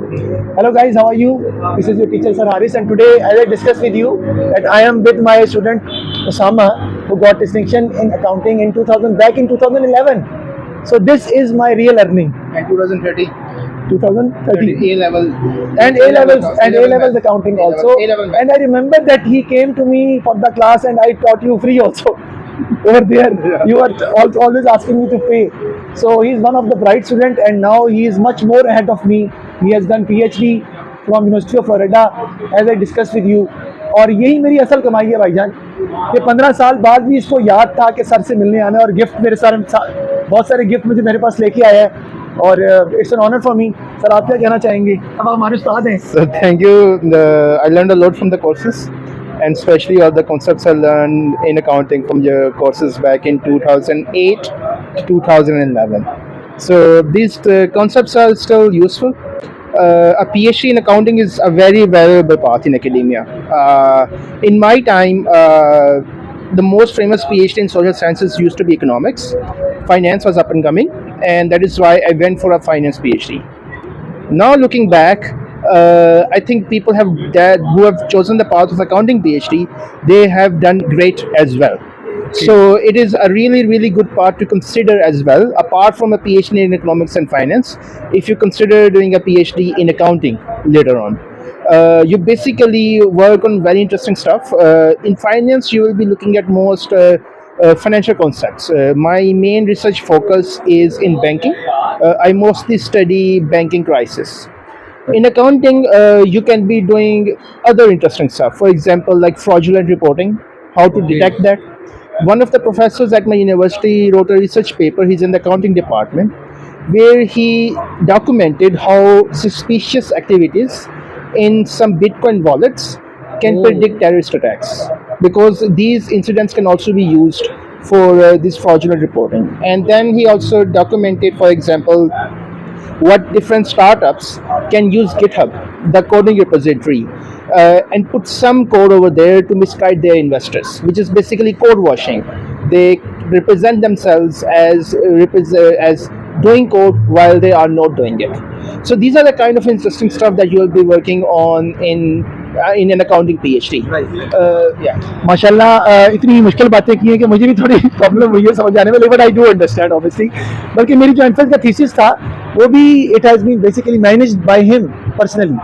Hello guys, how are you? This is your teacher Sir Haris, and today I will discuss with you that I am with my student Osama, who got distinction in accounting in 2000 back in 2011. So this is my real earning. And 2030, 2030 A level, and A levels and A levels accounting also. A level. And I remember that he came to me for the class, and I taught you free also. Over there, you are always asking me to pay. So he is one of the bright student, and now he is much more ahead of me. He has done PhD from University of Florida, as I discussed with you. और यही मेरी असल कमाई है भाईजान, कि 15 साल बाद भी इसको याद था कि सर से मिलने आना, और गिफ्ट मेरे सारे बहुत सारे गिफ्ट मुझे मेरे पास लेके आया है, और it's an honour for me. Sir आप क्या कहना चाहेंगे? अब हमारे उस्ताद हैं. So thank you. I learned a lot from the courses, and especially all the concepts I learned in accounting from your courses back in 2008 to 2011. So these concepts are still useful. A PhD in accounting is a very valuable path in academia. In my time, the most famous PhD in social sciences used to be economics. Finance was up and coming, and that is why I went for a finance PhD. Now looking back, I think people who have chosen the path of accounting PhD, they have done great as well. So it is a really good path to consider as well, apart from a PhD in economics and finance. If you consider doing a PhD in accounting later on, you basically work on very interesting stuff. In finance, you will be looking at most financial concepts. My main research focus is in banking. I mostly study banking crisis. In accounting, you can be doing other interesting stuff. For example, like fraudulent reporting, how to detect that. One of the professors at my university wrote a research paper. He's in the accounting department, where he documented how suspicious activities in some Bitcoin wallets can predict terrorist attacks, because these incidents can also be used for this fraudulent reporting. And then he also documented, for example, what different startups can use GitHub, the coding repository, and put some code over there to misguide their investors, which is basically code washing. They represent themselves as doing code while they are not doing it. So these are the kind of interesting stuff that you will be working on in an accounting PhD. Yeah. माशाल्लाह इतनी मुश्किल बातें की हैं कि मुझे भी थोड़ी प्रॉब्लम हुई है समझ आने में, but I do understand obviously. बल्कि मेरी जो एमफिल का थीसिस था वो भी it has been basically managed by him personally.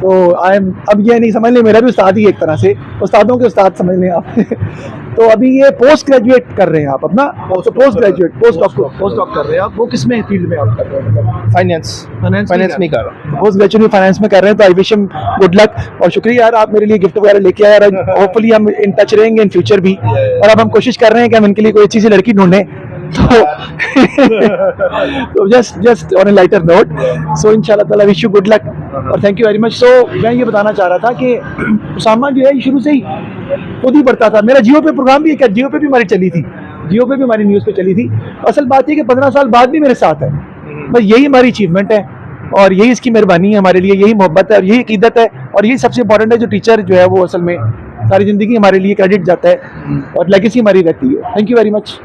तो आई एम, अब ये नहीं समझ लें, मेरा भी उस्ताद ही एक तरह से, उस्तादों के उस्ताद समझ लें आप. तो अभी ये पोस्ट ग्रेजुएट कर रहे हैं आप अपना, पोस्ट ग्रेजुएट पोस्ट डॉक कर रहे हैं आप. वो किस में फील्ड में आप कर रहे हैं? फाइनेंस में कर रहा हूँ. पोस्ट ग्रेजुएट फाइनेंस में कर रहे हैं. तो I wish him good luck, और शुक्रिया यार आप मेरे लिए गिफ्ट वगैरह लेके आए यार. होपफुली हम इन टच रहेंगे इन फ्यूचर भी. और अब हम कोशिश कर रहे हैं कि हम इनके लिए कोई अच्छी सी लड़की ढूंढें. तो just on a lighter note. So इंशाल्लाह ताला विश यू गुड लक और thank you very much. So मैं ये बताना चाह रहा था कि उसामा जो है शुरू से ही खुद ही पढ़ता था. मेरा जियो पे प्रोग्राम भी, क्या जियो पे भी हमारी चली थी, जियो पे भी हमारी न्यूज़ पे चली थी. असल बात है कि 15 साल बाद भी मेरे साथ है. बस यही हमारी अचीवमेंट है, और यही इसकी मेहरबानी है हमारे लिए, यही मोहब्बत है और यही अकीदत है, और यही सबसे इंपॉर्टेंट है. जो टीचर जो है वो असल में सारी ज़िंदगी हमारे लिए क्रेडिट जाता है और लेगेसी हमारी रहती है. Thank you very much.